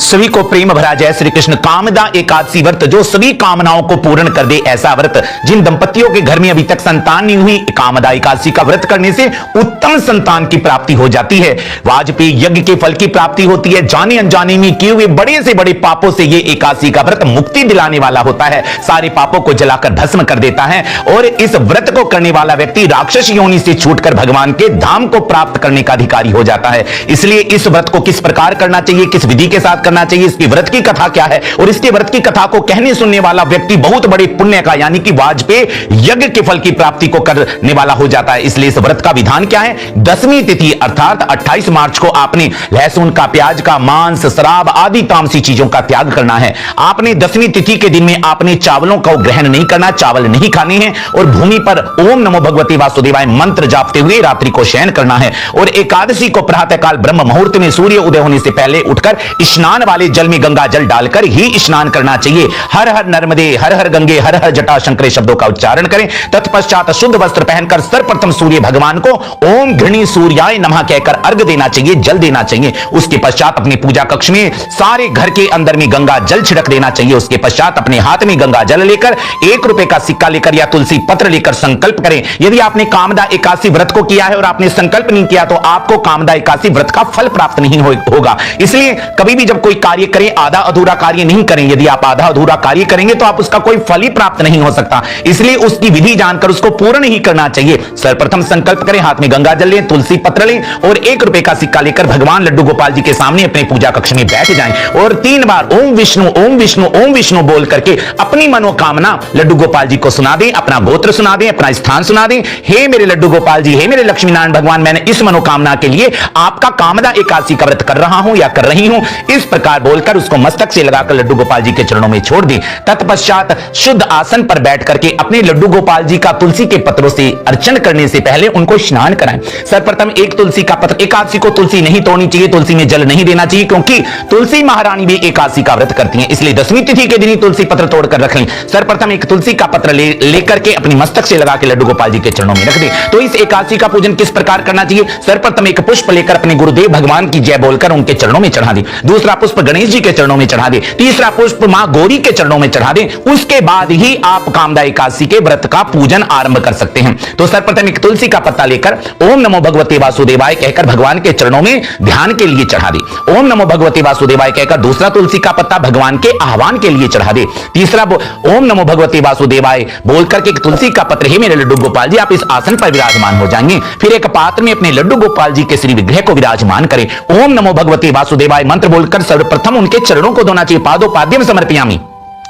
सभी को प्रेम भरा जय श्री कृष्ण। कामदा एकादशी व्रत जो सभी कामनाओं को पूर्ण कर दे, ऐसा व्रत जिन दंपतियों के घर में अभी तक संतान नहीं हुई, कामदा एकादशी का व्रत करने से उत्तम संतान की प्राप्ति हो जाती है। वाजपेयी यज्ञ के फल की प्राप्ति होती है। जाने अनजाने में किए हुए बड़े से बड़े पापों से ये एकादशी का व्रत मुक्ति दिलाने वाला होता है, सारे पापों को जलाकर भस्म कर देता है और इस व्रत को करने वाला व्यक्ति राक्षस योनि से छूटकर भगवान के धाम को प्राप्त करने का अधिकारी हो जाता है। इसलिए इस व्रत को किस प्रकार करना चाहिए, किस विधि के साथ करना चाहिए, इसकी व्रत की कथा क्या है और इसके व्रत की कथा को कहने सुनने वाला व्यक्ति बहुत बड़े पुण्य का यानी कि वाजपेयी यज्ञ के फल की प्राप्ति को करने वाला हो जाता है। इसलिए इस व्रत का विधान क्या है, दसवीं तिथि अर्थात 28 मार्च को आपने लहसुन का, प्याज का, मांस, शराब आदि तामसी चीजों का त्याग करना है। आपने दसवीं तिथि के दिन में आपने चावलों का ग्रहण नहीं करना, चावल नहीं खाने हैं और भूमि पर ओम नमो भगवते वासुदेवाय मंत्र जापते हुए रात्रि को शयन करना है। और एकादशी को प्रातःकाल ब्रह्म मुहूर्त में सूर्य उदय होने से पहले उठकर स्नान वाले जल में गंगा जल डालकर ही स्नान करना चाहिए। हर हर नर्मदे, हर हर गंगे, हर हर जटा शंकरे शब्दों का उच्चारण करें। तत्पश्चात शुद्ध वस्त्र पहनकर सर्वप्रथम सूर्य भगवान को ओम घृणी सूर्याय नमः कहकर अर्घ देना चाहिए, जल देना चाहिए। उसके पश्चात अपने पूजा कक्ष में सारे घर के अंदर में गंगा जल छिड़क देना चाहिए। उसके पश्चात अपने हाथ में गंगा जल लेकर 1 रुपए का सिक्का लेकर या तुलसी पत्र लेकर संकल्प करें। यदि आपने कामदा एकादशी व्रत को किया है और आपने संकल्प नहीं किया तो आपको कामदा एकादशी व्रत का फल प्राप्त नहीं होगा। इसलिए कभी भी जब कोई कार्य करें आधा अधूरा कार्य नहीं करें। यदि आप आधा अधूरा कार्य करेंगे तो आप उसका कोई फल ही प्राप्त नहीं हो सकता। इसलिए उसकी विधि जानकर उसको पूर्ण ही करना चाहिए। सर्वप्रथम संकल्प करें, हाथ में गंगा जल लें, तुलसी पत्र लें और 1 रुपए का सिक्का लेकर भगवान लड्डू गोपाल जी के सामने अपने पूजा कक्ष में बैठ जाएं और 3 बार ओम विष्णु ओम विष्णु ओम विष्णु बोल करके अपनी मनोकामना लड्डू गोपाल जी को सुना दें, अपना गोत्र सुना दें, अपना स्थान सुना दें। हे मेरे लड्डू गोपाल जी, हे मेरे लक्ष्मी नारायण भगवान, मैंने इस मनोकामना के लिए आपका कामदा एकादशी का व्रत कर रहा हूं या कर रही हूं, इस प्रकार बोलकर उसको मस्तक से लगाकर लड्डू गोपाल जी के चरणों में छोड़ दें। तत्पश्चात शुद्ध आसन पर बैठ करके अपने लड्डू गोपाल जी का तुलसी के पत्रों से अर्चन करने से पहले उनको स्नान कराएं। सर्वप्रथम 1 तुलसी का पत्र, एकादशी को तुलसी नहीं तोड़नी चाहिए, तुलसी में जल नहीं देना चाहिए क्योंकि तुलसी महारानी भी एकादशी का व्रत करती हैं। इसलिए 10वीं तिथि के दिन ही तुलसी पत्र तोड़कर रख लें। सर्वप्रथम 1 तुलसी का पत्र लेकर के अपनी मस्तक से लगा के लड्डू गोपाल जी के चरणों में रख दें। तो इस एकादशी का पूजन किस प्रकार करना चाहिए, सर्वप्रथम 1 पुष्प लेकर अपने गुरुदेव भगवान की जय बोलकर उनके चरणों में चढ़ा दें। दूसरा पुष्प गणेश जी के चरणों में चढ़ा दें। तीसरा पुष्प मां गौरी के चरणों में चढ़ा दें। उसके बाद ही आप कामदा एकादशी के व्रत का पूजन आरंभ कर सकते हैं। तो सर्वप्रथम 1 तुलसी का पत्ता लेकर ओम नमो भगवते वासुदेवाय कहकर भगवान के चरणों में ध्यान के लिए चढ़ा दे। ओम नमो भगवते वासुदेवाय कहकर दूसरा तुलसी का पत्ता भगवान के आह्वान के लिए चढ़ा दे। तीसरा ओम नमो भगवते वासुदेवाय बोलकर के 1 तुलसी का पत्र, हे मेरे लड्डू गोपाल जी आप इस आसन पर विराजमान हो जाएंगे। फिर एक पात्र में अपने लड्डू गोपाल जी के श्री विग्रह को विराजमान करें। ओम नमो भगवते वासुदेवाय मंत्र बोलकर सर्वप्रथम उनके चरणों को धोना चाहिए। पादोपाद्यम समर्पयामि।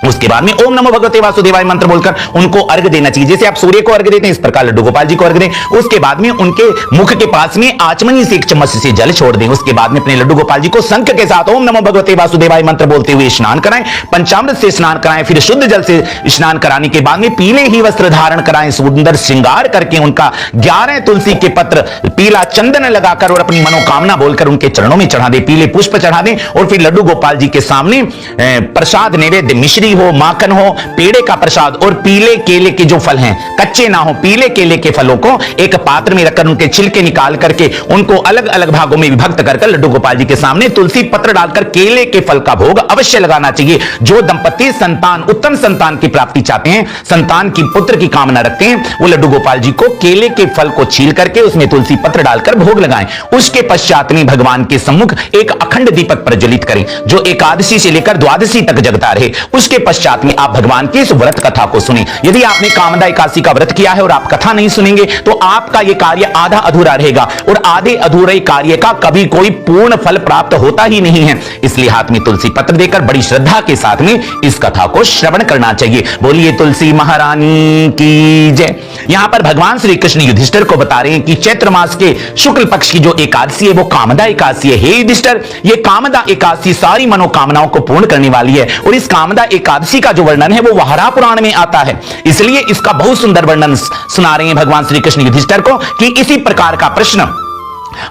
उसके बाद में ओम नमो भगवते वासुदेवाय मंत्र बोलकर उनको अर्घ देना चाहिए। जैसे आप सूर्य को अर्घ देते हैं इस प्रकार लड्डू गोपाल जी को अर्घ दें। उसके बाद में उनके मुख के पास में आचमनी से 1 चम्मच से जल छोड़ दें। उसके बाद में अपने लड्डू गोपाल जी को शंख के साथ ओम नमो भगवते वासुदेवाय मंत्र बोलते हुए स्नान कराएं, पंचामृत से स्नान कराएं। फिर शुद्ध जल से स्नान कराने के बाद में पीले ही वस्त्र धारण कराएं। सुंदर श्रृंगार करके उनका 11 तुलसी के पत्र, पीला चंदन लगाकर और अपनी मनोकामना बोलकर उनके चरणों में चढ़ा दें। पीले पुष्प चढ़ा दें और फिर लड्डू गोपाल जी के सामने प्रसाद नैवेद्य, मिश्री हो, माखन हो, पेड़े का प्रसाद और पीले केले के जो फल हैं, कच्चे ना हो, पीले केले के फलों को एक पात्र में रखकर उनके छिलके निकाल करके उनको अलग अलग भागों में विभक्त कर लड्डू गोपाल जी के सामने तुलसी पत्र डालकर केले के फल का भोग अवश्य लगाना चाहिए। जो दंपति संतान, उत्तम संतान की प्राप्ति चाहते हैं, संतान की, पुत्र की कामना रखते हैं, वो लड्डू गोपाल जी को केले के फल को छील करके उसमें तुलसी पत्र डालकर भोग लगाएं। उसके पश्चात में भगवान के सम्मुख एक अखंड दीपक प्रज्वलित करें जो एकादशी से लेकर द्वादशी तक जगता रहे। उसके पश्चात में आप भगवान की इस व्रत कथा को सुने। यदि आपने कामदा एकादशी का व्रत किया है और आप कथा नहीं सुनेंगे तो आपका यह कार्य आधा अधूरा रहेगा और आधे अधूरे कार्य का कभी कोई पूर्ण फल प्राप्त होता ही नहीं है। इसलिए हाथ में तुलसी पत्र देकर बड़ी श्रद्धा के साथ में इस कथा को श्रवण करना चाहिए। बोलिए तुलसी महारानी की जय। यहां पर भगवान श्री कृष्ण युधिष्ठिर को बता रहे हैं कि चैत्र मास के शुक्ल पक्ष की जो एकादशी है वो कामदा एकादशी है। हे युधिष्ठिर, ये कामदा एकादशी सारी मनोकामनाओं को पूर्ण करने वाली है और इस कामदा एकादशी का जो वर्णन है वो वाहरा पुराण में आता है। इसलिए इसका बहुत सुंदर वर्णन सुना रहे हैं भगवान श्री कृष्ण युधिष्ठिर को कि इसी प्रकार का प्रश्न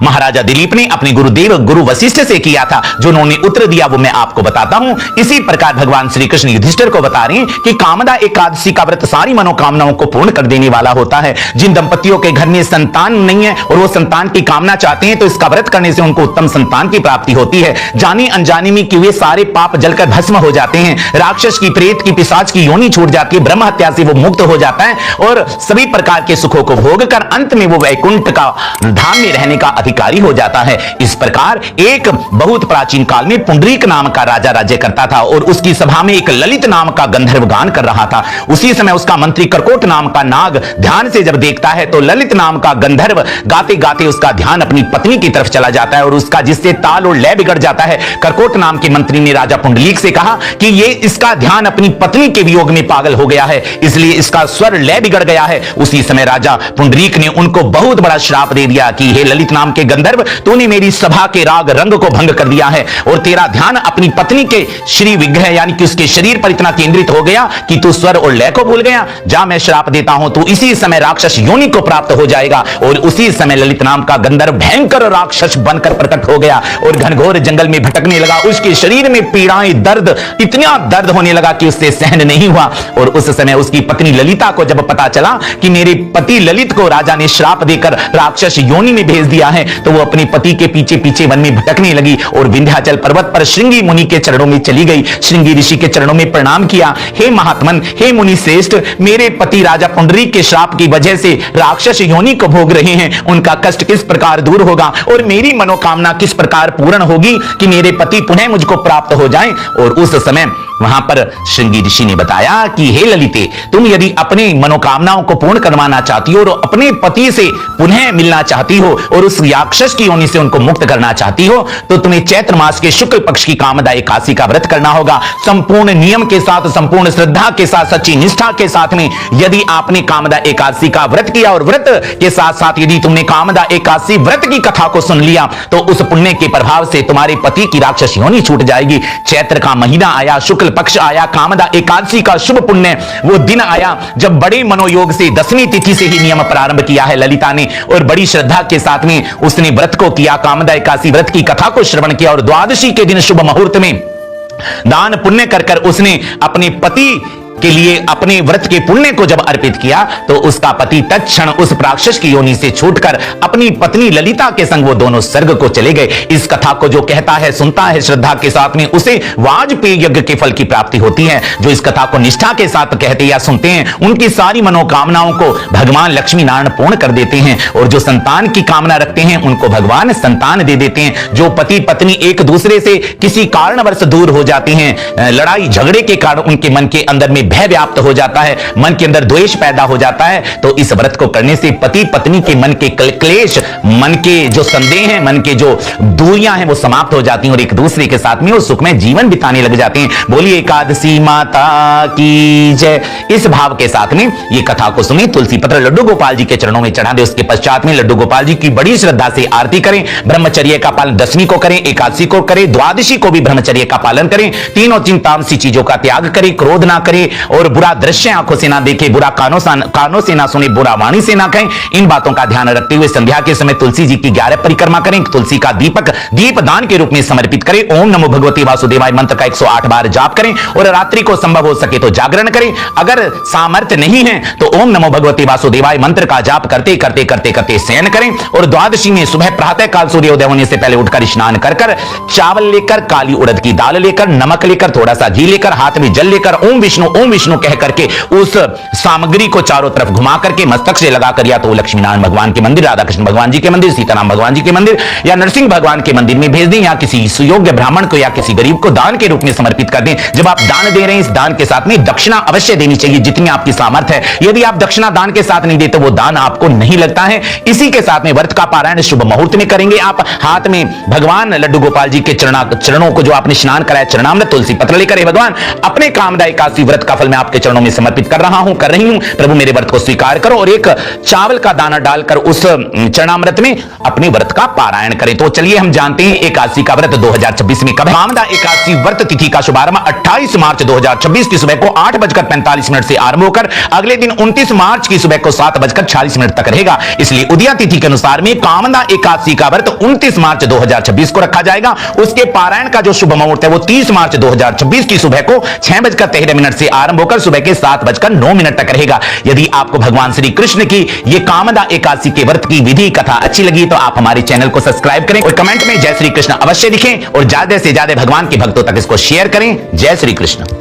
महाराजा दिलीप ने अपने गुरुदेव गुरु वशिष्ठ से किया था, जो उन्होंने उत्तर दिया वो मैं आपको बताता हूं। इसी प्रकार भगवान श्री कृष्ण युधिष्ठिर को बता रहे हैं कि कामदा एकादशी का व्रत सारी मनोकामनाओं को पूर्ण कर देने वाला होता है। जिन दंपतियों के घर में संतान नहीं है और वो संतान की कामना चाहते हैं तो इसका व्रत करने से उनको उत्तम संतान की प्राप्ति होती है। जाने अनजाने में कि वे सारे पाप जलकर भस्म हो जाते हैं, राक्षस की, प्रेत की, पिशाच की योनि छूट जाती है, ब्रह्म हत्या से वो मुक्त हो जाता है और सभी प्रकार के सुखों को भोग कर अंत में वो वैकुंठ का धाम में रहने का अधिकारी हो जाता है। इस प्रकार एक बहुत प्राचीन काल में पुंडरीक नाम का राजा राज्य करता था और उसकी सभा में एक ललित नाम का गंधर्व गान कर रहा था। उसी समय उसका मंत्री करकोट नाम का नाग ध्यान से जब देखता है तो ललित नाम का गंधर्व गाते गाते उसका ध्यान अपनी पत्नी की तरफ चला जाता है और उसका जिससे ताल और लय बिगड़ जाता है। करकोट नाम के मंत्री ने राजा पुंडलीक से कहा कि ये इसका ध्यान अपनी पत्नी के वियोग में पागल हो गया है, इसलिए इसका स्वर लय बिगड़ गया है। उसी समय राजा पुंडलीक ने उनको बहुत बड़ा श्राप दे दिया कि हे ललित नाम के गंधर्व, तूने मेरी सभा के राग रंग को भंग कर दिया है और तेरा ध्यान अपनी पत्नी के श्री विग्रह यानी कि उसके शरीर पर इतना केंद्रित हो गया कि तू स्वर और लय को भूल गया। जा, मैं श्राप देता हूं, तू इसी समय राक्षस योनि को प्राप्त हो जाएगा। और उसी समय ललित नाम का गंधर्व भयंकर राक्षस बनकर प्रकट हो गया और घनघोर जंगल में भटकने लगा। उसके शरीर में पीड़ाएं, दर्द, इतना दर्द होने लगा कि उससे सहन नहीं हुआ। और उस समय उसकी पत्नी ललिता को जब पता चला कि मेरे पति ललित को राजा ने श्राप देकर राक्षस योनि में भेज दिया है, तो वो अपने पति के पीछे पीछे वन में भटकने लगी और विंध्याचल पर्वत पर श्रृंगी मुनि के चरणों में चली गई। श्रृंगी ऋषि के चरणों में प्रणाम किया, हे महात्मन, हे मुनि श्रेष्ठ, मेरे पति राजा पुंडरीक के श्राप की वजह से राक्षस योनि को भोग रहे हैं, उनका कष्ट किस प्रकार दूर होगा और मेरी मनोकामना किस प्रकार पूर्ण होगी कि मेरे पति पुनः मुझको प्राप्त हो जाएं। और उस समय वहां पर श्रृंगी ऋषि ने बताया कि हे ललिते, तुम यदि अपने मनोकामनाओं को पूर्ण करवाना चाहती हो और अपने पति से पुनः मिलना चाहती हो और उस राक्षस की योनि से उनको मुक्त करना चाहती हो तो तुम्हें चैत्र मास के शुक्ल पक्ष की कामदा एकादशी का व्रत करना होगा। संपूर्ण नियम के साथ, संपूर्ण श्रद्धा के साथ, सच्ची निष्ठा के साथ में यदि आपने कामदा एकादशी का व्रत किया और व्रत के साथ साथ यदि तुमने कामदा एकादशी व्रत की कथा को सुन लिया तो उस पुण्य के प्रभाव से तुम्हारे पति की राक्षस योनि छूट जाएगी। चैत्र का महीना आया, शुक्ल पक्ष आया, कामदा एकादशी का शुभ पुण्य वो दिन आया जब बड़े मनोयोग से 10वीं तिथि से ही नियम प्रारंभ किया है ललिता ने और बड़ी श्रद्धा के साथ में उसने व्रत को किया, कामदा एकादशी व्रत की कथा को श्रवण किया और द्वादशी के दिन शुभ मुहूर्त में दान पुण्य कर कर उसने अपने पति के लिए अपने व्रत के पुण्य को जब अर्पित किया तो उसका पति तत्क्षण उस राक्षस की योनि से छूटकर अपनी पत्नी ललिता के संग वो दोनों स्वर्ग को चले गए। इस कथा को जो कहता है, सुनता है श्रद्धा के साथ में, उसे वाजपेय यज्ञ के फल की प्राप्ति होती है। जो इस कथा को निष्ठा के साथ कहते या सुनते हैं उनकी सारी मनोकामनाओं को भगवान लक्ष्मी नारायण पूर्ण कर देते हैं और जो संतान की कामना रखते हैं उनको भगवान संतान दे देते हैं। जो पति पत्नी एक दूसरे से किसी कारणवश दूर हो जाते हैं, लड़ाई झगड़े के कारण उनके मन के अंदर में भय व्याप्त हो जाता है, मन के अंदर द्वेष पैदा हो जाता है, तो इस व्रत को करने से पति पत्नी के मन के क्लेश, मन के जो संदेह हैं, मन के जो दूरियां हैं वो समाप्त हो जाती हैं और एक दूसरे के साथ में वो सुखमय जीवन बिताने लग जाते हैं। बोलिए एकादशी माता की जय। इस भाव के साथ में ये कथा को सुने, तुलसी पत्र लड्डू गोपाल जी के चरणों में चढ़ा दे। उसके पश्चात में लड्डू गोपाल जी की बड़ी श्रद्धा से आरती करें। ब्रह्मचर्य का पालन 10वीं को करें, एकादशी को करें, द्वादशी को भी ब्रह्मचर्य का पालन करें। तीनों चिंतामसी चीजों का त्याग करें, क्रोध ना करें और बुरा दृश्य आंखों से ना देखे, बुरा कानों से ना सुने, बुरा वाणी से ना कहें। इन बातों का ध्यान रखते हुए संध्या के समय तुलसी जी की 11 परिक्रमा करें। तुलसी का दीपक दीप दान के रूप में समर्पित करें। ओम नमो भगवते वासुदेवाय मंत्र का 108 बार जाप करें और रात्रि को संभव हो सके तो जागरण करें। अगर सामर्थ्य नहीं है तो ओम नमो भगवते वासुदेवाय मंत्र का जाप करते करते करते करते शयन करें और द्वादशी में सुबह प्रातः काल सूर्योदय होने से पहले उठकर स्नान कर कर चावल लेकर, काली उड़द की दाल लेकर, नमक लेकर, थोड़ा सा घी लेकर, हाथ में जल लेकर ओम विष्णु कह करके उस सामग्री को चारों तरफ घुमा करके मस्तक से लगाकर या तो लक्ष्मी नारायण भगवान के मंदिर, राधा कृष्ण भगवान जी के मंदिर, सीताराम भगवान जी के मंदिर या नरसिंह भगवान के मंदिर में भेज दें या किसी सुयोग्य ब्राह्मण को या किसी गरीब को दान के रूप में समर्पित कर दें। जब आप दान दे रहे हैं इस दान के साथ में दक्षिणा अवश्य देनी चाहिए जितनी आपकी सामर्थ्य है। यदि आप दक्षिणा दान के साथ नहीं देते वो दान आपको नहीं लगता है। इसी के साथ में व्रत का पारायण शुभ मुहूर्त में करेंगे। आप हाथ में भगवान लड्डू गोपाल जी के चरणों को जो आपने स्नान कराया चरणामृत तुलसी पत्र लेकर, भगवान अपने कामदा एकादशी व्रत इसका फल मैं आपके चरणों में समर्पित कर रहा हूं, कर रही हूं। प्रभु मेरे व्रत को स्वीकार करो और एक चावल का दाना डालकर उस चरणामृत में अपने व्रत का पारायण करें। तो चलिए हम जानते हैं एकादशी का व्रत 2026 में कब है। कामदा एकादशी व्रत तिथि का शुभारंभ 28 मार्च 2026 की सुबह को 8:45 से आरंभ होकर अगले दिन 29 मार्च की सुबह को 7:46 तक रहेगा। इसलिए उदया तिथि के अनुसार में कामदा एकादशी का व्रत 29 मार्च 2026 को रखा जाएगा। उसके पारायण का जो शुभ मुहूर्त है वो 30 मार्च 2026 की सुबह को 6:13 से आरंभ होकर सुबह के 7:09 तक रहेगा। यदि आपको भगवान श्री कृष्ण की ये कामदा एकादशी के व्रत की विधि कथा अच्छी लगी तो आप हमारे चैनल को सब्सक्राइब करें और कमेंट में जय श्री कृष्ण अवश्य लिखें और ज्यादा से ज्यादा भगवान के भक्तों तक इसको शेयर करें। जय श्री कृष्ण।